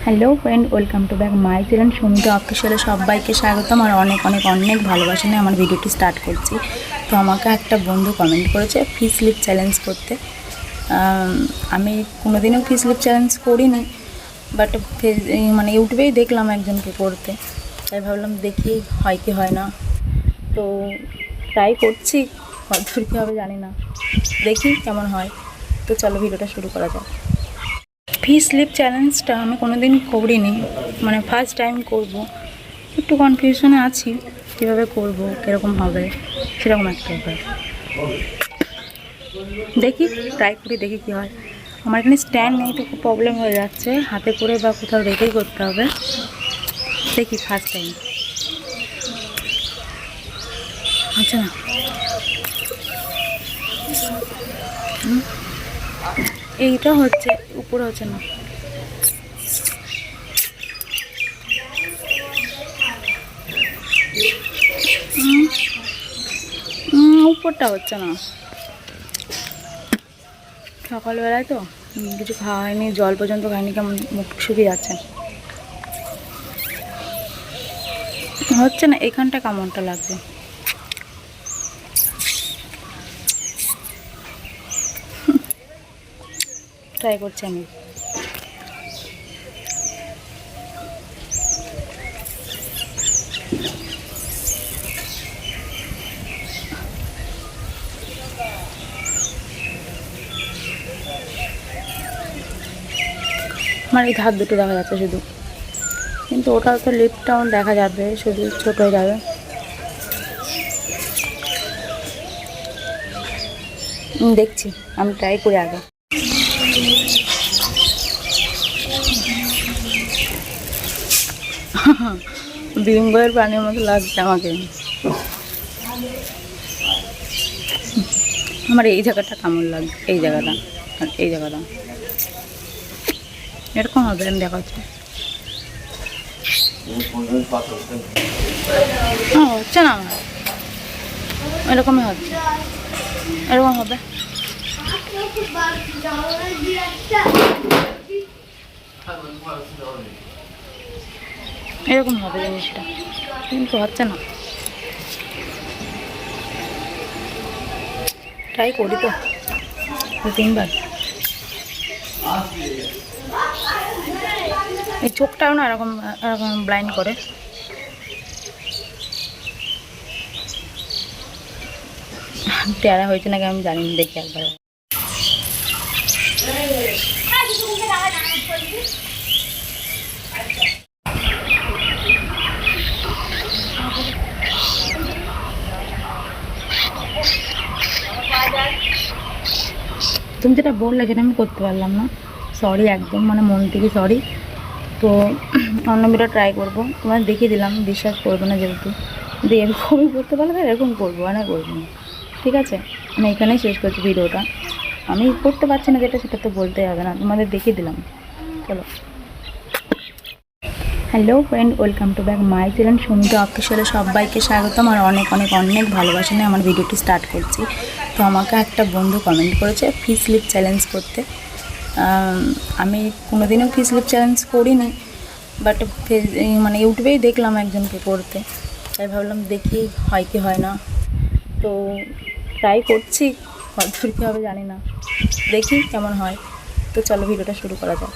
Hello friend, welcome to back my channel Sumita অফিসিয়ালে সবাইকে স্বাগতম। আর অনেক অনেক অনেক ভালোবাসা নিয়ে আমার ভিডিওটি স্টার্ট করছি। তো আমাকে একটা বন্ধু কমেন্ট করেছে ফি স্লিপ চ্যালেঞ্জ করতে। আমি কোনোদিনও ফি স্লিপ চ্যালেঞ্জ করিনি, বাট মানে ইউটিউবেই দেখলাম একজনকে করতে, তাই ভাবলাম দেখি হয় কি হয় না। তো ট্রাই করছি, কতদূর কী হবে জানি না, দেখি কেমন হয়। তো চলো ভিডিওটা শুরু করা যাক। ফি স্লিপ চ্যালেঞ্জটা আমি কোনো দিন করিনি, মানে ফার্স্ট টাইম করব। একটু কনফিউশনে আছি কীভাবে করব, কীরকম হবে সেরকম একটা ব্যাপার। দেখি ট্রাই করি, দেখি কী হয়। আমার এখানে স্ট্যান্ড নেই তো খুব প্রবলেম হয়ে যাচ্ছে, হাতে করে বা কোথাও রেখেই করতে হবে। দেখি ফার্স্ট টাইম। আচ্ছা না, এইটা হচ্ছে, উপরে হচ্ছে না। উপরটা হচ্ছে না, সকালবেলায় তো কিছু খাওয়া হয়নি, জল পর্যন্ত খাইনি, কেমন মুখ শুকিয়ে যাচ্ছে। হচ্ছে না, এখানটা কেমনটা লাগবে। ট্রাই করছি আমি। আমার এই ধার দুটো দেখা যাচ্ছে শুধু, কিন্তু ওটা তো লিপটাও দেখা যাবে, শুধু ছোট হয়ে যাবে। দেখছি, আমি ট্রাই করি আগে। বিঙ্গয়ের প্রাণীর মতো লাগছে আমাকে। আমার এই জায়গাটা কেমন লাগছে, এই জায়গাটা আর এই জায়গাটা এরকম হবে, আমি দেখাচ্ছি। হচ্ছে না, আমার এরকমই হচ্ছে, এরকম হবে। এরকম হবে জিনিসটা, কিন্তু হচ্ছে না। ট্রাই করি তো দু তিনবার। এই চোখটাও না এরকম এরকম ব্লাইন্ড করে। টেরা হয়েছে নাকি আমি জানি না, দেখি একবার। তুমি যেটা বললে সেটা আমি করতে পারলাম না, সরি একদম, মানে মন থেকে সরি। তো অন্য ভিডিও ট্রাই করবো, তোমার দেখিয়ে দিলাম, বিশ্বাস করবো না যেহেতু। যদি এরকমই করতে পারলে এরকম করবো, আর করবো না। ঠিক আছে, আমি এখানেই শেষ করছি ভিডিওটা। আমি করতে পারছি না যেটা, সেটা তো বলতেই হবে না, তোমাদের দেখিয়ে দিলাম। চলো। Hello friend, welcome to back my channel Sumita অফিসিয়ালে সবাইকে স্বাগতম। আর অনেক অনেক অনেক ভালোবাসা নিয়ে আমার ভিডিওটি স্টার্ট করছি। তো আমাকে একটা বন্ধু কমেন্ট করেছে ফি স্লিপ চ্যালেঞ্জ করতে। আমি কোনোদিনও ফি স্লিপ চ্যালেঞ্জ করিনি, বাট মানে ইউটিউবেই দেখলাম একজনকে করতে, তাই ভাবলাম দেখি হয় কি হয় না। তো ট্রাই করছি, কতদূর কী হবে জানি না, দেখি কেমন হয়। তো চলো ভিডিওটা শুরু করা যাক।